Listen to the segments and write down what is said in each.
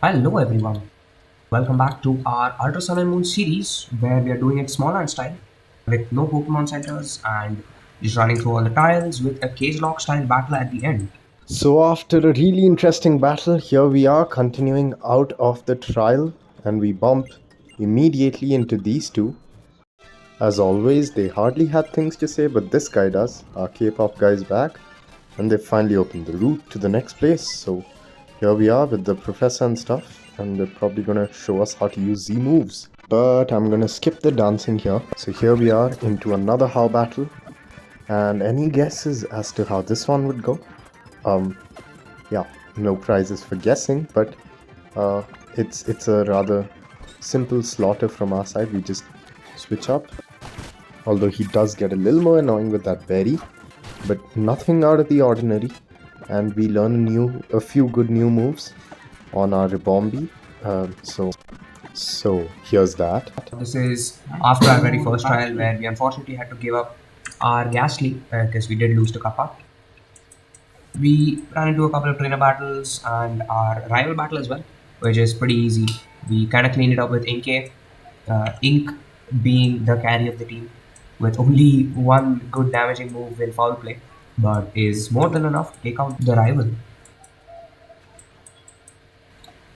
Hello everyone, welcome back to our Ultra Sun and Moon series where we are doing it SmallAnt-style with no Pokemon centers and just running through all the tiles with a Cagelocke style battle at the end. So, after a really interesting battle, here we are continuing out of the trial, and we bump immediately into these two. As always, they hardly had things to say, but this guy does. Our K pop guy is back, and they finally opened the route to the next place. So, here we are with the professor and stuff, and they're probably gonna show us how to use Z moves. But I'm gonna skip the dancing here. So, here we are into another How battle, and any guesses as to how this one would go? Um, yeah, no prizes for guessing, but it's a rather simple slaughter from our side. We just switch up. Although he does get a little more annoying with that berry, but nothing out of the ordinary. And we learn a few good new moves on our Ribombi. So here's that. This is after our very first trial where we unfortunately had to give up our Ghastly because we did lose to Kappa. We ran into a couple of trainer battles and our rival battle as well, which is pretty easy. We kind of cleaned it up with Ink being the carry of the team, with only one good damaging move in foul play, but is more than enough to take out the rival.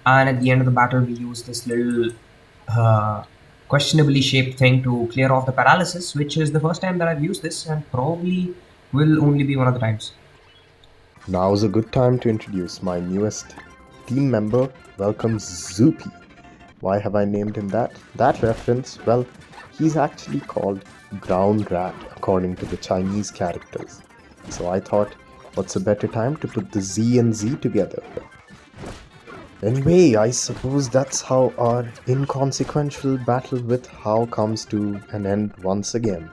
And at the end of the battle, we use this little questionably shaped thing to clear off the paralysis, which is the first time that I've used this and probably will only be one of the times. Now's a good time to introduce my newest team member. Welcome, Zoopy. Why have I named him that? That reference, well, he's actually called Ground Rat according to the Chinese characters. So I thought, what's a better time to put the Z and Z together? Anyway, I suppose that's how our inconsequential battle with How comes to an end once again.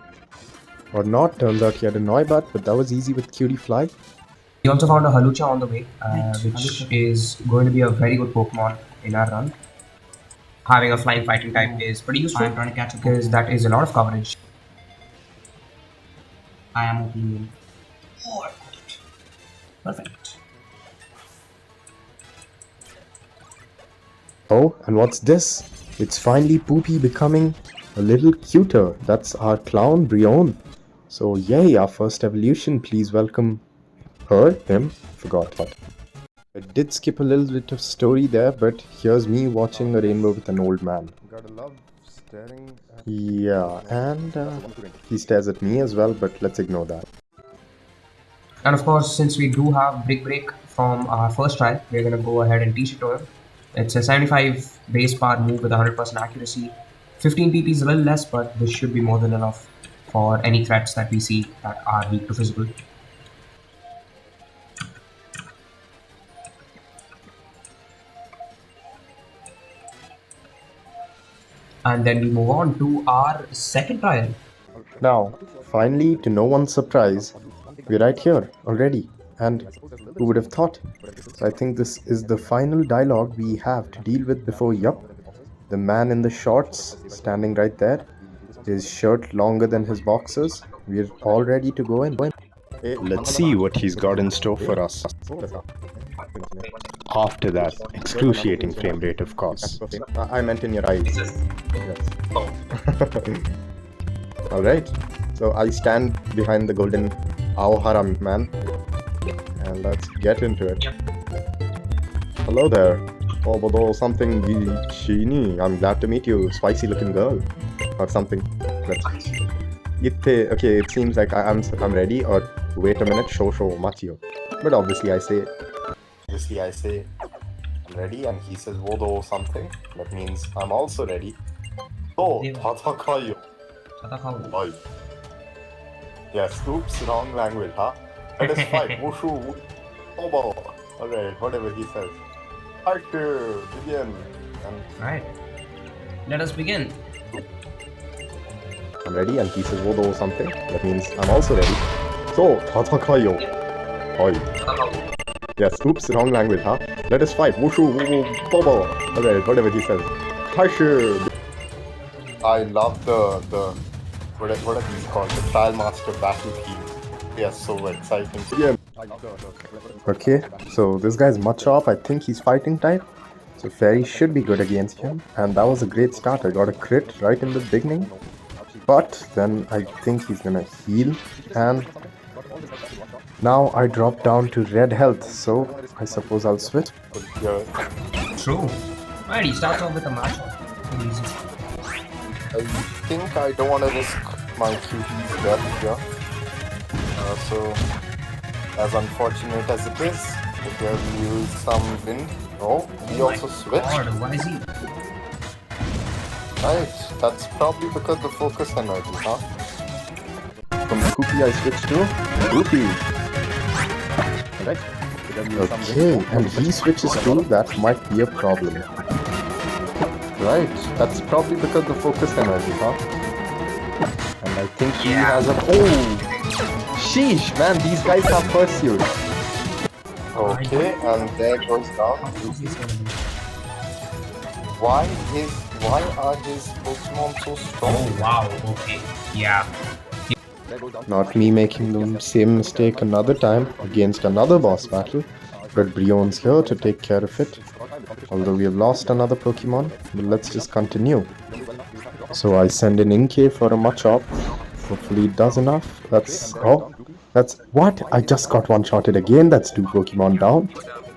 Or not, turns out he had a Noibat, but that was easy with Cutie Fly. We also found a Halucha on the way, which is going to be a very good Pokemon in our run. Having a flying fighting type is pretty useful because that is a lot of coverage. I am opening. Oh, I got it. Perfect. Oh, and what's this? It's finally Poopy becoming a little cuter. That's our clown, Brion. So yay, our first evolution. Please welcome him. Forgot what. I did skip a little bit of story there, but here's me watching a rainbow with an old man. Gotta love staring at... Yeah, and he stares at me as well, but let's ignore that. And of course, since we do have Brick Break from our first trial, we're going to go ahead and teach it to him. It's a 75 base power move with 100% accuracy. 15 PP is a little less, but this should be more than enough for any threats that we see that are weak to physical. And then we move on to our second trial. Now, finally, to no one's surprise, we're right here already. And who would have thought? So I think this is the final dialogue we have to deal with before, yup, the man in the shorts standing right there, his shirt longer than his boxers. We're all ready to go in. Let's see what he's got in store for us. After that excruciating frame rate, of course. I meant in your eyes. Yes. Alright, so I stand behind the golden Aohara man, and let's get into it. Hello there. Oh, something Chini. I'm glad to meet you, spicy looking girl. Or something. Okay, it seems like I'm ready, or wait a minute, show machio. But obviously I say I'm ready, and he says wodo something. That means I'm also ready. So, tatakayo. Oi. Yes, oops, wrong language, huh? Let us fight. Wushu. Obo. Alright, whatever he says. Fight to begin. Alright. Let us begin. I'm ready, and he says wodo something. That means I'm also ready. So, tatakayo. Oi. Yes, oops, wrong language, huh? Let us fight. Wushu, bobo. Alright, whatever he says. Harshu. I love the what are these called? The Trial Master battle themes. They are so exciting. Yeah. Okay, so this guy's Machop. I think he's fighting type. So Fairy should be good against him, and that was a great start. I got a crit right in the beginning, but then I think he's gonna heal, and now I drop down to red health, so I suppose I'll switch. True. Right, he starts off with a matchup. Easy. I think I don't want to risk my QT's death here. So, as unfortunate as it is, if we use some wind. Oh, he also switched. God, why is he? Right, that's probably because the focus energy, huh? From Koopy I switch to Koopy. Right. Okay, and he switches to, that might be a problem. Right, that's probably because the focus energy, huh? And I think he has a... Oh! Sheesh, man, these guys have pursued. Okay, and there goes down. Why are his Pokemon so strong? Oh wow, okay. Yeah. Not me making the same mistake another time against another boss battle, but Brion's here to take care of it. Although we have lost another Pokemon, but let's just continue. So I send in Inkay for a Machop. Hopefully it does enough. That's what? I just got one-shotted again. That's 2 Pokemon down.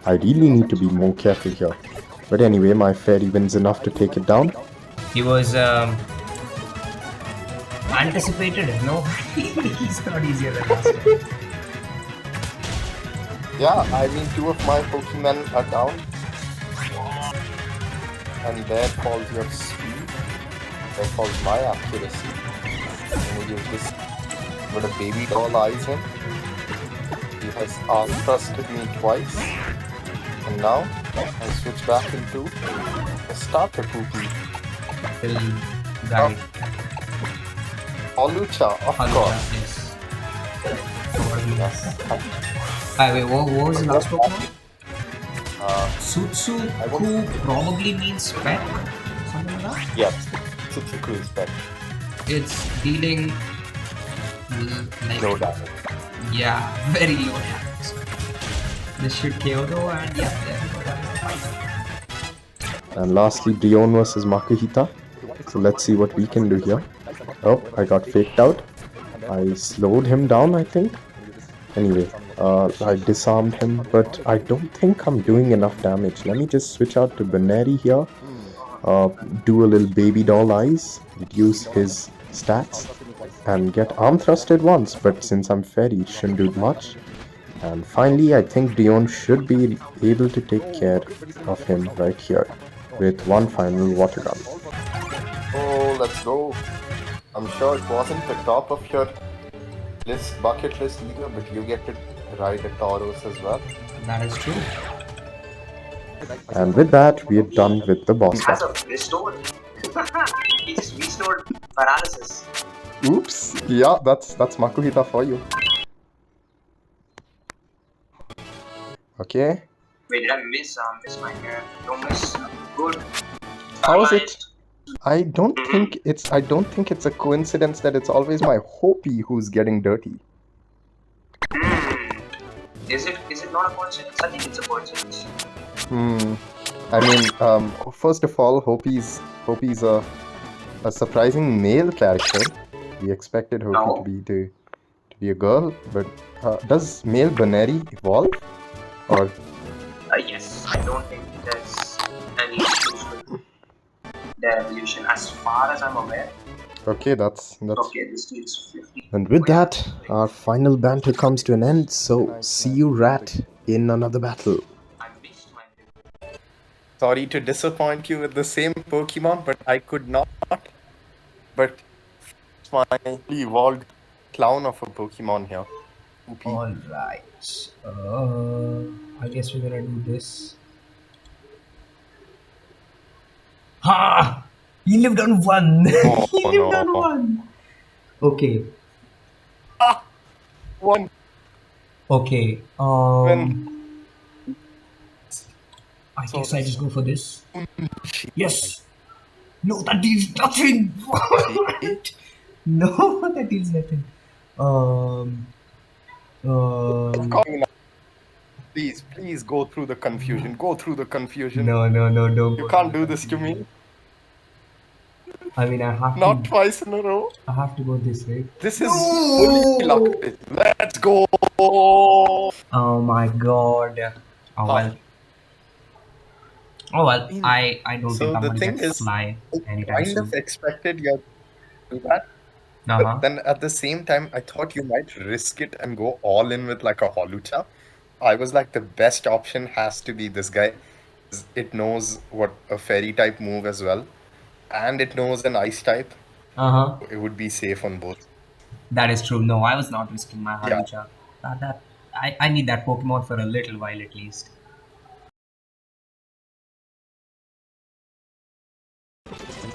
I really need to be more careful here. But anyway, my Fairy wins enough to take it down. He was anticipated, no? He's not easier than last time. Yeah, I mean 2 of my Pokemon are down. And there falls your speed. There falls my accuracy. And we use this with a baby doll eyes him. He has arm thrusted me twice. And now I switch back into a starter Poopy. Till guy. Olucha, of course. Yes. Wait, what was the last Pokemon? Sutsuku probably means pet? Something like that? Yes, Sutsuku is better. It's dealing like, No damage. yeah, very low damage. This should KO though, and yeah, there we go, that is the fight. And lastly, Brion versus Makuhita. So let's see what we can do here. Oh, I got faked out. I slowed him down, I think. Anyway, I disarmed him, but I don't think I'm doing enough damage. Let me just switch out to Baneri here. Do a little baby doll eyes, reduce his stats, and get arm thrusted once, but since I'm Fairy, it shouldn't do much. And finally, I think Brion should be able to take care of him right here with one final water gun. Oh, let's go. I'm sure it wasn't the top of your bucket list either, but you get to ride a Tauros as well. That is true. And with that, we are done with the boss As battle. of restored. He just restored paralysis. Oops. Yeah, that's Makuhita for you. Okay. Wait, did I miss my hair? Don't miss. Good. How is it? I don't think it's a coincidence that it's always my Hopi who's getting dirty. Is it not a coincidence? I think it's a coincidence. I mean, first of all, Hopi's a surprising male character. We expected Hopi to be a girl, but does male Baneri evolve? Or Yes, I don't think there's any issues with their evolution as far as I'm aware. okay, that's Okay, this is 50. And with that, our final banter comes to an end, so see you rat in another battle. I missed my thing. sorry to disappoint you with the same Pokemon, but I could not. But it's my evolved clown of a Pokemon here. Hopi. Alright. I guess we're gonna do this. Ha! He lived on 1! Oh, He lived on no. 1! Okay. One. Okay. When I guess I just go for this. Yes! No, that deals nothing! What? No, that deals nothing. please go through the confusion. Go through the confusion. No, don't You go can't through do this to me. confusion. I mean, Not twice in a row. I have to go this way. This is fully luck. Let's go. Oh my god. Oh well. Oh well. I don't think So I'm the gonna thing get is, fly I anytime kind of soon. expected you to do that. Uh-huh. But then at the same time, I thought you might risk it and go all in with like a Holucha. I was like, the best option has to be this guy. It knows what a fairy type move as well, and it knows an ice type. Uh-huh. It would be safe on both. That is true. No, I was not risking my Yeah. Halucha. I need that Pokemon for a little while at least.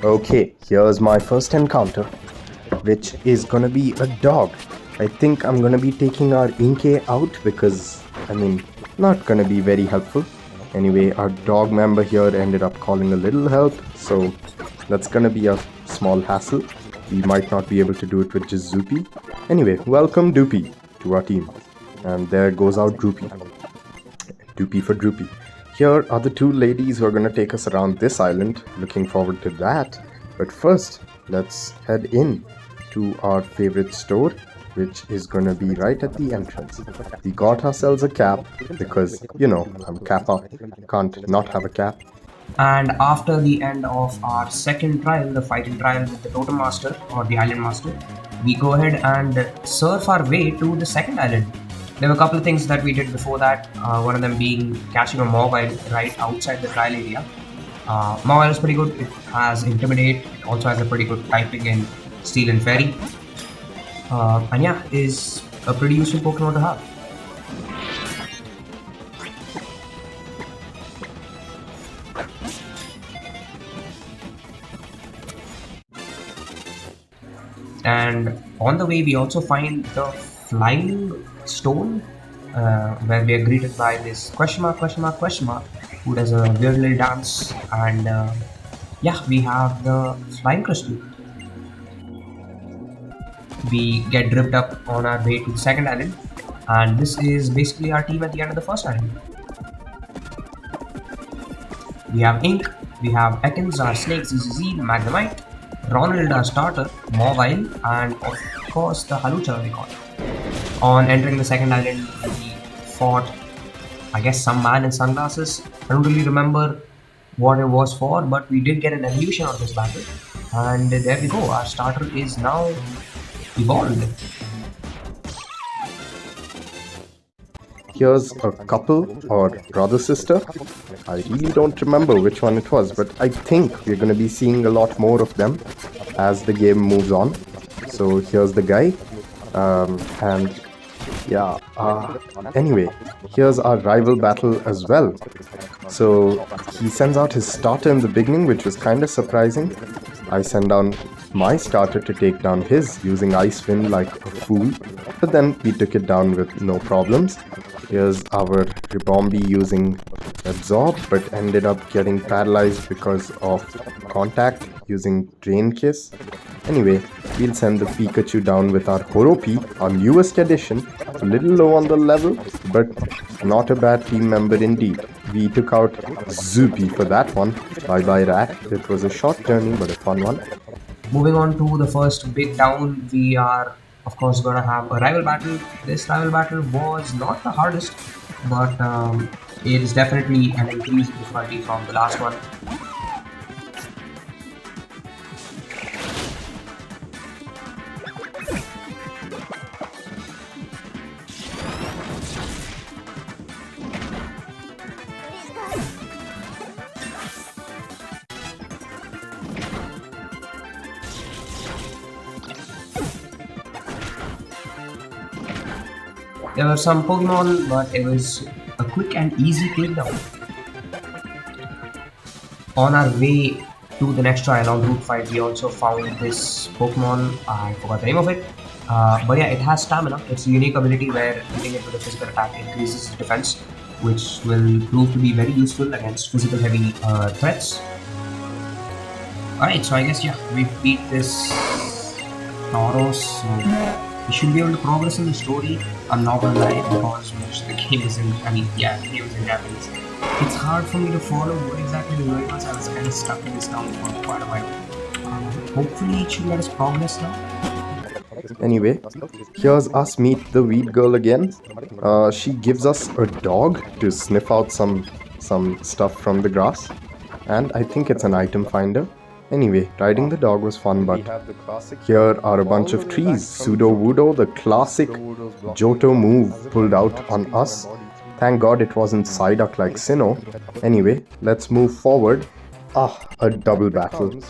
Okay, here's my first encounter, which is gonna be a dog. I think I'm gonna be taking our Inkay out because, I mean, not gonna be very helpful. Anyway, our dog member here ended up calling a little help, so that's gonna be a small hassle. We might not be able to do it with just Zoopy. Anyway, welcome Doopy to our team. And there goes our Droopy. Doopy for Droopy. Here are the two ladies who are going to take us around this island. Looking forward to that. But first, let's head in to our favorite store, which is going to be right at the entrance. We got ourselves a cap because, you know, I'm Kappa. Can't not have a cap. And after the end of our second trial, the fighting trial with the Totem Master or the Island Master, we go ahead and surf our way to the second island. There were a couple of things that we did before that, one of them being catching a Mawile right outside the trial area. Mawile is pretty good, it has Intimidate, it also has a pretty good typing in Steel and Fairy. And yeah, is a pretty useful Pokemon to have. And on the way, we also find the Flying Stone, where we are greeted by this question mark, who does a weird little dance. And yeah, we have the Flying Crystal. We get dripped up on our way to the second island, and this is basically our team at the end of the first island. We have Ink, we have Ekans, our Snake, ZZZ, the Magnemite, Ronald, our starter, Mawile, and of course the Halucha we got. On entering the second island, we fought, I guess, some man in sunglasses. I don't really remember what it was for, but we did get an evolution on this battle. And there we go, our starter is now evolved. Here's a couple or brother sister. I really don't remember which one it was, but I think we're going to be seeing a lot more of them as the game moves on. So here's the guy. And yeah, anyway, here's our rival battle as well. So he sends out his starter in the beginning, which was kind of surprising. I send down my starter to take down his using Ice Wind like a fool, but then we took it down with no problems. Here's our Ribombee using Absorb, but ended up getting paralyzed because of contact using Drain Kiss. Anyway, we'll send the Pikachu down with our Horopy, our newest addition. A little low on the level, but not a bad team member indeed. We took out Zoopy for that one. Bye bye Rat. It was a short journey, but a fun one. Moving on to the first big town, we are of course gonna have a rival battle. This rival battle was not the hardest, but it is definitely an increased difficulty from the last one. There were some Pokemon, but it was a quick and easy takedown. On our way to the next trial on Route 5, we also found this Pokemon, I forgot the name of it. But yeah, it has stamina. It's a unique ability where hitting it with a physical attack increases defense, which will prove to be very useful against physical heavy threats. Alright, so I guess yeah, we beat this Tauros. So we should be able to progress in the story. I'm not gonna lie, because most of the game is in, the game is in Japanese. It's hard for me to follow what exactly is going on, so I was kind of stuck in this town for quite a while. Hopefully it should let us progress now. Anyway, here's us meet the weed girl again. She gives us a dog to sniff out some stuff from the grass, and I think it's an item finder. Anyway, riding the dog was fun, but here are a bunch of trees. Pseudo-Wudo, the classic Johto move, pulled out on us. Thank God it wasn't Psyduck like Sinnoh. Anyway, let's move forward. A double battle.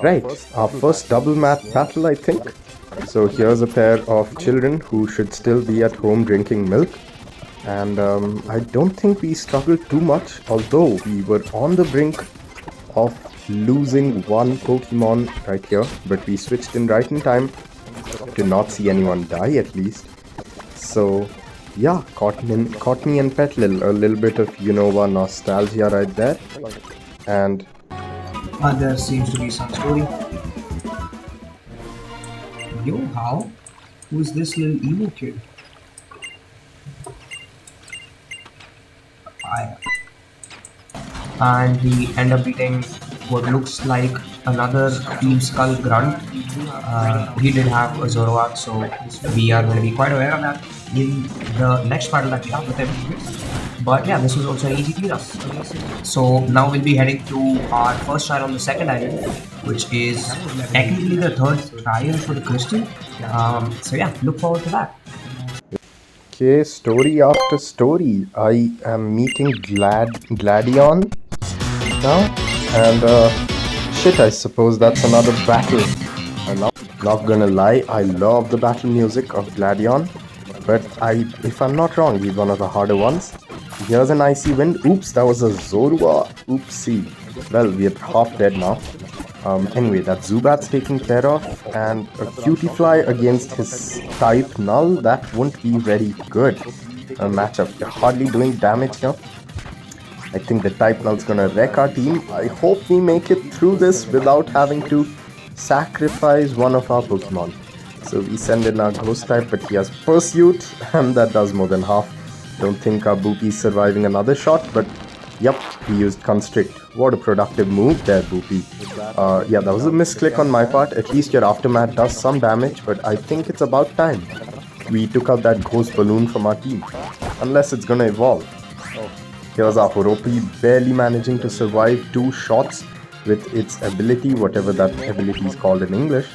Right, our first double math battle, I think. So here's a pair of children who should still be at home drinking milk. And I don't think we struggled too much, although we were on the brink of losing one Pokemon right here. But we switched in right in time to not see anyone die at least. So yeah, caught me and Petlil, a little bit of Unova nostalgia right there. And There seems to be some story. Yo, how? Who's this little emo kid? And we end up beating what looks like another Team Skull grunt. He did have a Zoroark, so we are going to be quite aware of that in the next battle that we have with him. But yeah, this was also an easy clear up. So now we'll be heading to our first trial on the second island, which is technically the third trial for the crystal. So yeah, look forward to that. okay, story after story. I am meeting Gladion now, and shit, I suppose that's another battle. I'm not gonna lie, I love the battle music of Gladion, but if I'm not wrong, he's one of the harder ones. Here's an icy wind. Oops, that was a Zorua. Oopsie. Well, we're half dead now. Anyway, that Zubat's taken care of, and a Cutiefly against his type Null, that won't be very good a matchup. They're hardly doing damage here. I think the type Null's gonna wreck our team. I hope we make it through this without having to sacrifice one of our Pokemon. So we send in our Ghost type, but he has Pursuit, and that does more than half. Don't think our Boopy's surviving another shot, but yep, he used Constrict. What a productive move there, Boopy. Yeah, that was a misclick on my part. At least your Aftermath does some damage, but I think it's about time we took out that Ghost Balloon from our team. Unless it's gonna evolve. Here's our Horopi barely managing to survive 2 shots with its ability, whatever that ability is called in English.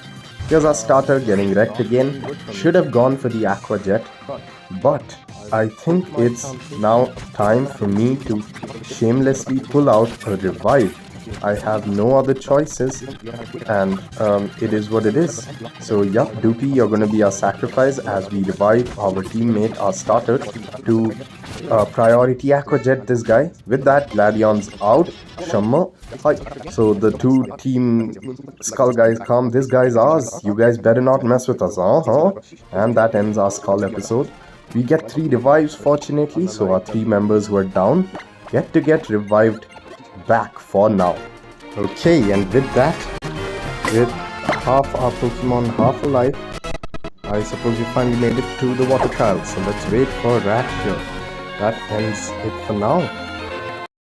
Here's our starter getting wrecked again. Should have gone for the Aqua Jet, but I think it's now time for me to shamelessly pull out a revive. I have no other choices, and it is what it is. So yup, Doopy, you're going to be our sacrifice as we revive our teammate, our starter, to priority Aqua Jet this guy. With that, Gladion's out. Shamma. Hi. So the 2 team Skull guys come. This guy's ours. You guys better not mess with us, And that ends our Skull episode. We get 3 revives, fortunately, so our 3 members who are down get revived back for now. Okay, and with that, with half our Pokemon half alive, I suppose we finally made it to the water trial. So let's wait for Rat here. That ends it for now.